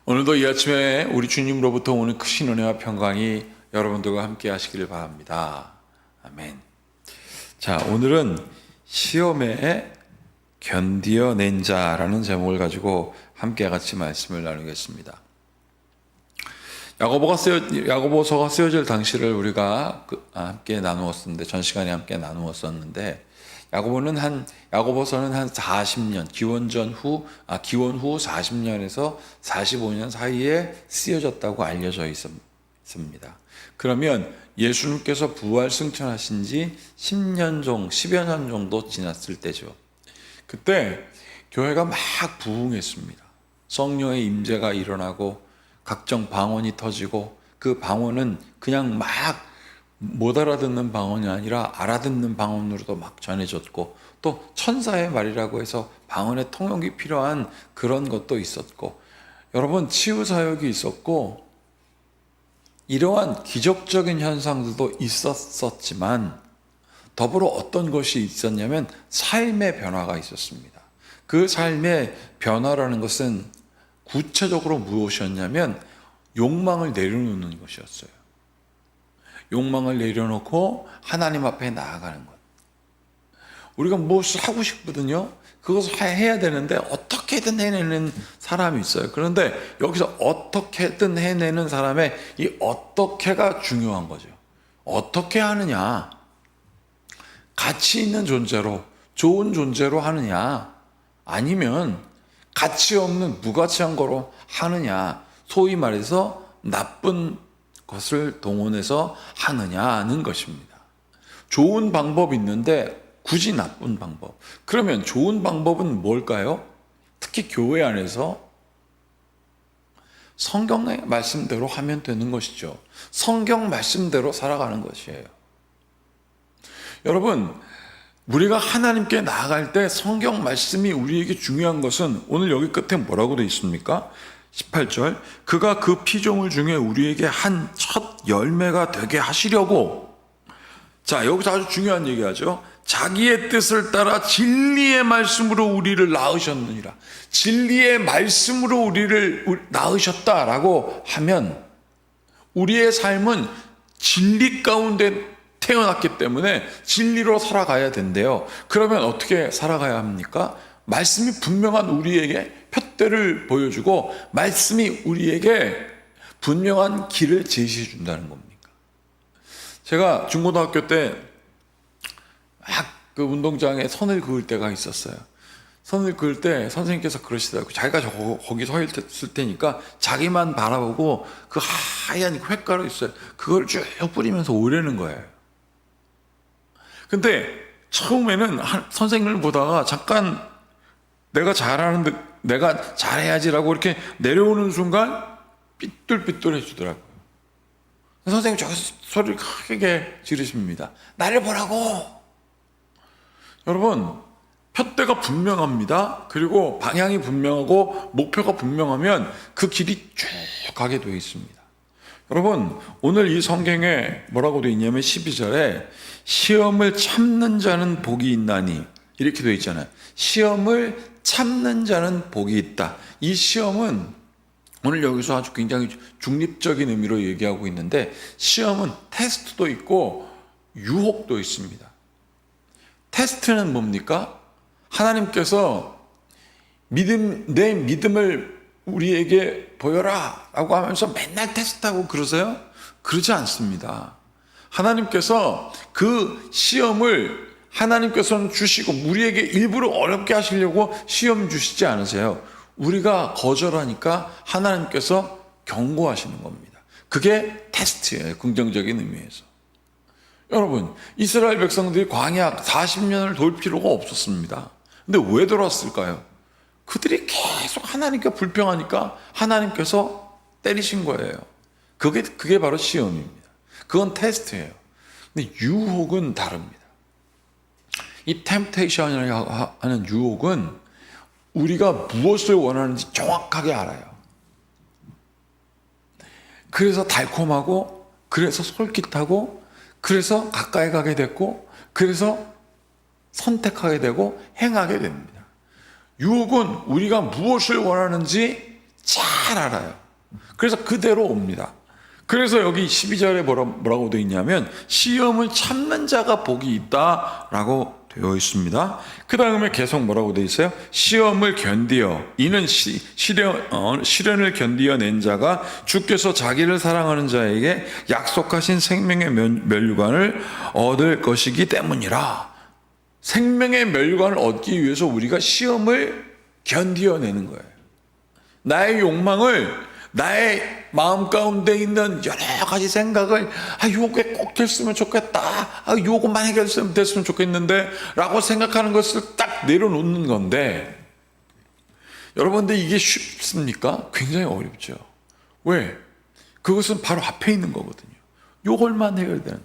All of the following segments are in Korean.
오늘도 이 아침에 우리 주님으로부터 오는 크신 은혜와 평강이 여러분들과 함께 하시기를 바랍니다. 아멘. 자, 오늘은 시험에 견디어낸 자라는 제목을 가지고 함께 같이 말씀을 나누겠습니다. 야고보서가 쓰여질 당시를 우리가 함께 나누었었는데, 전 시간에 함께 나누었었는데, 야고보서는 한 40년, 기원 후 40년에서 45년 사이에 쓰여졌다고 알려져 있습니다. 그러면 예수님께서 부활 승천하신 지 10여 년 정도 지났을 때죠. 그때 교회가 막 부흥했습니다. 성령의 임재가 일어나고 각종 방언이 터지고, 그 방언은 그냥 막 못 알아듣는 방언이 아니라 알아듣는 방언으로도 막 전해졌고, 또 천사의 말이라고 해서 방언의 통역이 필요한 그런 것도 있었고, 여러분 치유 사역이 있었고, 이러한 기적적인 현상들도 있었지만 더불어 어떤 것이 있었냐면 삶의 변화가 있었습니다. 그 삶의 변화라는 것은 구체적으로 무엇이었냐면 욕망을 내려놓는 것이었어요. 욕망을 내려놓고 하나님 앞에 나아가는 것. 우리가 무엇을 하고 싶거든요. 그것을 해야 되는데 어떻게든 해내는 사람이 있어요. 그런데 여기서 어떻게든 해내는 사람의 이 어떻게가 중요한 거죠. 어떻게 하느냐, 가치 있는 존재로, 좋은 존재로 하느냐, 아니면 가치 없는 무가치한 거로 하느냐, 소위 말해서 나쁜 것을 동원해서 하느냐는 것입니다. 좋은 방법이 있는데 굳이 나쁜 방법. 그러면 좋은 방법은 뭘까요? 특히 교회 안에서 성경의 말씀대로 하면 되는 것이죠. 성경 말씀대로 살아가는 것이에요. 여러분, 우리가 하나님께 나아갈 때 성경 말씀이 우리에게 중요한 것은 오늘 여기 끝에 뭐라고 되어 있습니까? 18절, 그가 그 피조물 중에 우리에게 한 첫 열매가 되게 하시려고. 자, 여기서 아주 중요한 얘기하죠. 자기의 뜻을 따라 진리의 말씀으로 우리를 낳으셨느니라. 진리의 말씀으로 우리를 낳으셨다라고 하면 우리의 삶은 진리 가운데 태어났기 때문에 진리로 살아가야 된대요. 그러면 어떻게 살아가야 합니까? 말씀이 분명한 우리에게 푯대를 보여주고 말씀이 우리에게 분명한 길을 제시해 준다는 겁니까? 제가 중고등학교 때 막 그 운동장에 선을 그을 때가 있었어요. 선을 그을 때 선생님께서 그러시더라고요. 자기가 거기 서 있을 테니까 자기만 바라보고 그 하얀 횟가루 있어요. 그걸 쭉 뿌리면서 오려는 거예요. 근데 처음에는 선생님을 보다가 잠깐 내가 잘해야지라고 이렇게 내려오는 순간 삐뚤삐뚤해 주더라고요. 선생님 저기서 소리를 크게 지르십니다. 나를 보라고. 여러분, 푯대가 분명합니다. 그리고 방향이 분명하고 목표가 분명하면 그 길이 쭉 가게 되어 있습니다. 여러분, 오늘 이 성경에 뭐라고 되어 있냐면 12절에 시험을 참는 자는 복이 있나니, 이렇게 되어 있잖아요. 시험을 참는 자는 복이 있다. 이 시험은 오늘 여기서 아주 굉장히 중립적인 의미로 얘기하고 있는데, 시험은 테스트도 있고 유혹도 있습니다. 테스트는 뭡니까? 하나님께서 내 믿음을 우리에게 보여라 라고 하면서 맨날 테스트하고 그러세요? 그러지 않습니다. 하나님께서 그 시험을 하나님께서는 주시고 우리에게 일부러 어렵게 하시려고 시험 주시지 않으세요. 우리가 거절하니까 하나님께서 경고하시는 겁니다. 그게 테스트예요. 긍정적인 의미에서. 여러분, 이스라엘 백성들이 광야 40년을 돌 필요가 없었습니다. 근데 왜 돌았을까요? 그들이 계속 하나님께 불평하니까 하나님께서 때리신 거예요. 그게 바로 시험입니다. 그건 테스트예요. 근데 유혹은 다릅니다. 이 템테이션이라고 하는 유혹은 우리가 무엇을 원하는지 정확하게 알아요. 그래서 달콤하고, 그래서 솔깃하고, 그래서 가까이 가게 됐고, 그래서 선택하게 되고 행하게 됩니다. 유혹은 우리가 무엇을 원하는지 잘 알아요. 그래서 그대로 옵니다. 그래서 여기 12절에 뭐라고 되어 있냐면 시험을 참는 자가 복이 있다라고 되어 있습니다. 그 다음에 계속 뭐라고 되어 있어요? 시험을 견디어 이는 시련을 견디어낸 자가 주께서 자기를 사랑하는 자에게 약속하신 생명의 면류관을 얻을 것이기 때문이라. 생명의 면류관을 얻기 위해서 우리가 시험을 견디어내는 거예요. 나의 욕망을, 나의 마음 가운데 있는 여러 가지 생각을 요게 꼭 됐으면 좋겠다, 요것만 해결됐으면 좋겠는데 라고 생각하는 것을 딱 내려놓는 건데, 여러분들 이게 쉽습니까? 굉장히 어렵죠. 왜? 그것은 바로 앞에 있는 거거든요. 요걸만 해결되는데.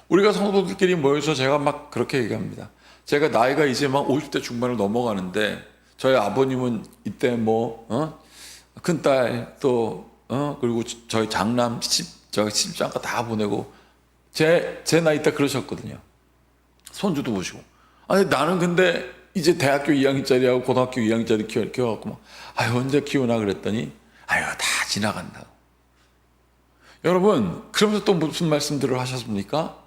우리가 성도들끼리 모여서 제가 막 그렇게 얘기합니다. 제가 나이가 이제 막 50대 중반을 넘어가는데 저희 아버님은 이때 큰딸 또 그리고 저희 장남 저희 집장가 다 보내고 제 나이 때 그러셨거든요. 손주도 보시고. 아니 나는 근데 이제 대학교 2학년짜리하고 고등학교 2학년짜리 키워갖고 막 언제 키우나 그랬더니 다 지나간다고. 여러분 그러면서 또 무슨 말씀들을 하셨습니까?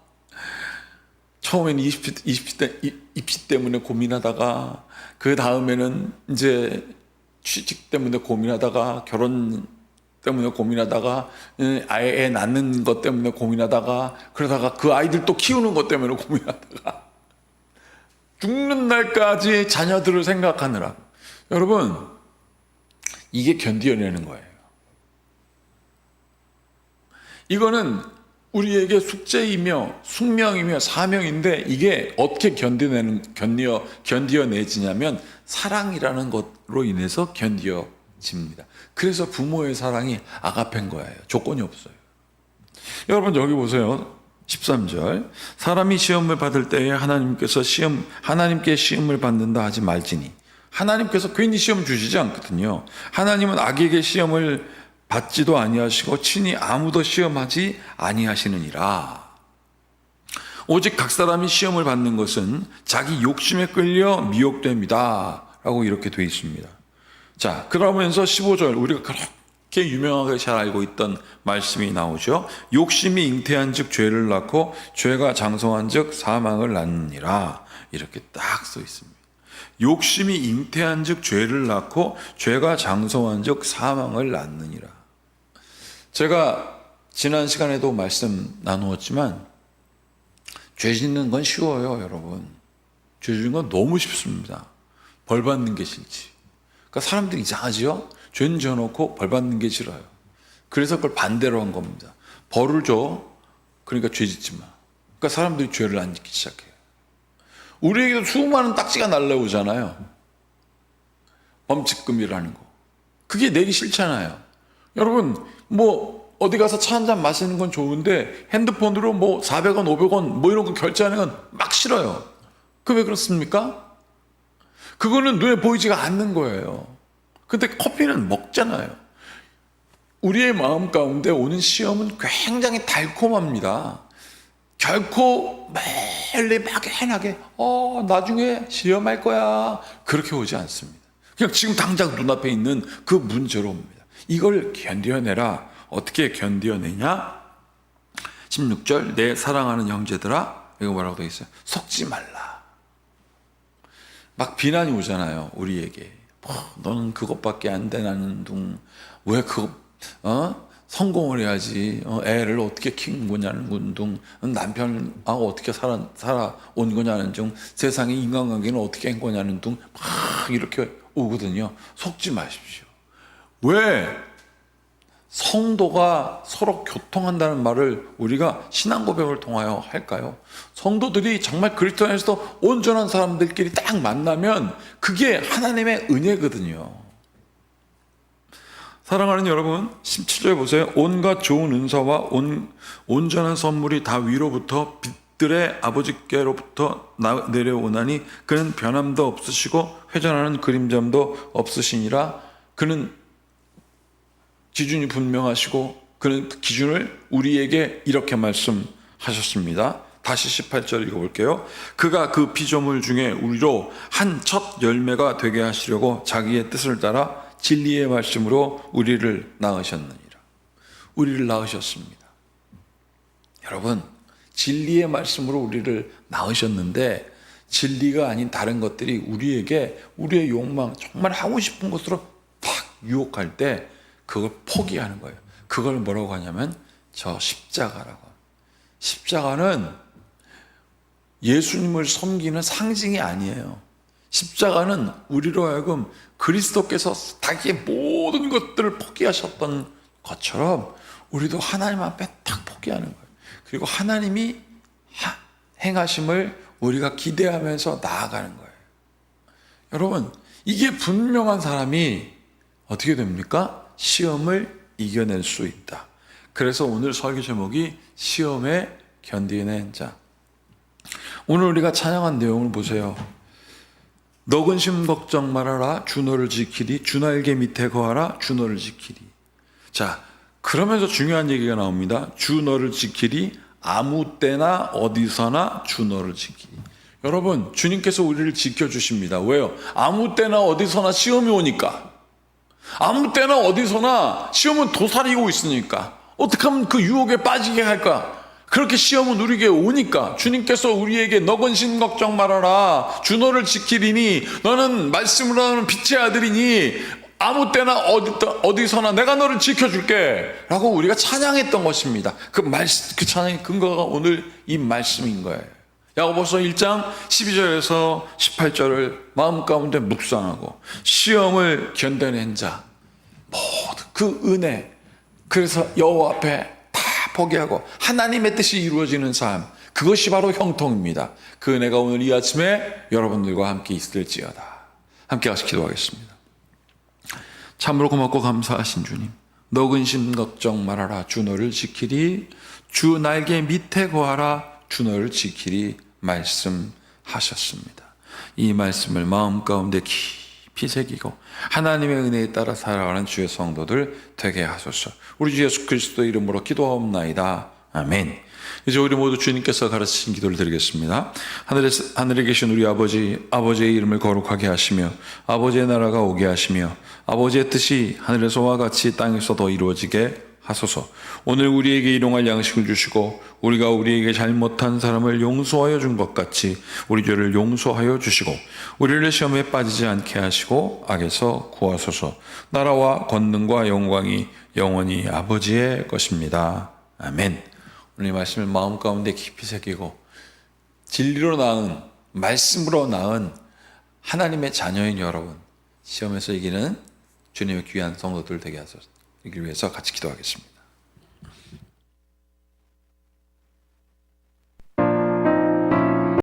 처음에는 입시 때문에 고민하다가 그 다음에는 이제 취직 때문에 고민하다가 결혼 때문에 고민하다가 아예 애 낳는 것 때문에 고민하다가 그러다가 그 아이들 또 키우는 것 때문에 고민하다가 죽는 날까지 자녀들을 생각하느라. 여러분 이게 견디어내는 거예요. 이거는 우리에게 숙제이며 숙명이며 사명인데 이게 어떻게 견디어내지냐면 사랑이라는 것으로 인해서 견디어집니다. 그래서 부모의 사랑이 아가페인 거예요. 조건이 없어요. 여러분 여기 보세요. 13절 사람이 시험을 받을 때에 하나님께 시험을 받는다 하지 말지니. 하나님께서 괜히 시험 주시지 않거든요. 하나님은 악에게 시험을 받지도 아니하시고 친히 아무도 시험하지 아니하시느니라. 오직 각 사람이 시험을 받는 것은 자기 욕심에 끌려 미혹됩니다 라고 이렇게 되어 있습니다. 자, 그러면서 15절 우리가 그렇게 유명하게 잘 알고 있던 말씀이 나오죠. 욕심이 잉태한 즉 죄를 낳고 죄가 장성한 즉 사망을 낳느니라. 이렇게 딱 써 있습니다. 욕심이 잉태한 즉 죄를 낳고 죄가 장성한 즉 사망을 낳느니라. 제가 지난 시간에도 말씀 나누었지만 죄 짓는 건 쉬워요, 여러분. 죄 짓는 건 너무 쉽습니다. 벌 받는 게 싫지. 그러니까 사람들이 이상하지요? 죄는 져놓고 벌 받는 게 싫어요. 그래서 그걸 반대로 한 겁니다. 벌을 줘. 그러니까 죄 짓지 마. 그러니까 사람들이 죄를 안 짓기 시작해요. 우리에게도 수많은 딱지가 날라오잖아요. 범칙금이라는 거. 그게 내기 싫잖아요. 여러분 어디 가서 차 한잔 마시는 건 좋은데 핸드폰으로 400원 500원 이런 거 결제하는 건 막 싫어요. 그 왜 그렇습니까? 그거는 눈에 보이지가 않는 거예요. 근데 커피는 먹잖아요. 우리의 마음 가운데 오는 시험은 굉장히 달콤합니다. 결코 매일 막연하게 나중에 시험할 거야 그렇게 오지 않습니다. 그냥 지금 당장 눈앞에 있는 그 문제로 옵니다. 이걸 견뎌내라. 어떻게 견뎌내냐? 16절 내 사랑하는 형제들아, 이거 뭐라고 되어 있어요? 속지 말라. 막 비난이 오잖아요, 우리에게. 너는 그것밖에 안 되나는 둥. 왜 성공을 해야지. 애를 어떻게 키운 거냐는 둥. 남편하고 어떻게 살아온 거냐는 둥. 세상의 인간관계는 어떻게 한 거냐는 둥. 막 이렇게 오거든요. 속지 마십시오. 왜 성도가 서로 교통한다는 말을 우리가 신앙 고백을 통하여 할까요? 성도들이 정말 그리스도 안에서 온전한 사람들끼리 딱 만나면 그게 하나님의 은혜거든요. 사랑하는 여러분, 17절 보세요. 온갖 좋은 은사와 온전한 선물이 다 위로부터 빛들의 아버지께로부터 내려오나니 그는 변함도 없으시고 회전하는 그림자도 없으시니라. 그는 기준이 분명하시고 그는 기준을 우리에게 이렇게 말씀하셨습니다. 다시 18절 읽어볼게요. 그가 그 피조물 중에 우리로 한 첫 열매가 되게 하시려고 자기의 뜻을 따라 진리의 말씀으로 우리를 낳으셨느니라. 우리를 낳으셨습니다. 여러분, 진리의 말씀으로 우리를 낳으셨는데 진리가 아닌 다른 것들이 우리에게 우리의 욕망, 정말 하고 싶은 것으로 팍 유혹할 때 그걸 포기하는 거예요. 그걸 뭐라고 하냐면 저 십자가라고. 십자가는 예수님을 섬기는 상징이 아니에요. 십자가는 우리로 하여금 그리스도께서 자기의 모든 것들을 포기하셨던 것처럼 우리도 하나님 앞에 딱 포기하는 거예요. 그리고 하나님이 행하심을 우리가 기대하면서 나아가는 거예요. 여러분, 이게 분명한 사람이 어떻게 됩니까? 시험을 이겨낼 수 있다. 그래서 오늘 설교 제목이 시험에 견디는 자. 오늘 우리가 찬양한 내용을 보세요. 너 근심 걱정 말아라, 주 너를 지키리. 주 날개 밑에 거하라, 주 너를 지키리. 자, 그러면서 중요한 얘기가 나옵니다. 주 너를 지키리. 아무 때나 어디서나 주 너를 지키리. 여러분, 주님께서 우리를 지켜주십니다. 왜요? 아무 때나 어디서나 시험이 오니까. 아무 때나 어디서나 시험은 도사리고 있으니까. 어떻게 하면 그 유혹에 빠지게 할까? 그렇게 시험은 우리에게 오니까 주님께서 우리에게 너 근심 걱정 말아라, 주 너를 지키리니 너는 말씀으로 하는 빛의 아들이니 아무 때나 어디서나 내가 너를 지켜줄게 라고 우리가 찬양했던 것입니다. 그 찬양의 근거가 오늘 이 말씀인 거예요. 야고보서 1장 12절에서 18절을 마음 가운데 묵상하고 시험을 견뎌낸 자, 모두 그 은혜, 그래서 여호와 앞에 다 포기하고 하나님의 뜻이 이루어지는 삶, 그것이 바로 형통입니다. 그 은혜가 오늘 이 아침에 여러분들과 함께 있을지어다. 함께 같이 기도하겠습니다. 참으로 고맙고 감사하신 주님, 너 근심 걱정 말아라, 주 너를 지키리. 주 날개 밑에 거하라, 주 너를 지키리 말씀하셨습니다. 이 말씀을 마음 가운데 깊이 새기고 하나님의 은혜에 따라 살아가는 주의 성도들 되게 하소서. 우리 주 예수 그리스도 이름으로 기도하옵나이다. 아멘. 이제 우리 모두 주님께서 가르치신 기도를 드리겠습니다. 하늘에 계신 우리 아버지의 이름을 거룩하게 하시며 아버지의 나라가 오게 하시며 아버지의 뜻이 하늘에서와 같이 땅에서도 이루어지게 하소서. 오늘 우리에게 일용할 양식을 주시고 우리가 우리에게 잘못한 사람을 용서하여 준 것 같이 우리 죄를 용서하여 주시고 우리를 시험에 빠지지 않게 하시고 악에서 구하소서. 나라와 권능과 영광이 영원히 아버지의 것입니다. 아멘. 오늘 이 말씀을 마음 가운데 깊이 새기고 진리로 낳은, 말씀으로 낳은 하나님의 자녀인 여러분, 시험에서 이기는 주님의 귀한 성도들 되게 하소서. 이길 위해서 같이 기도하겠습니다.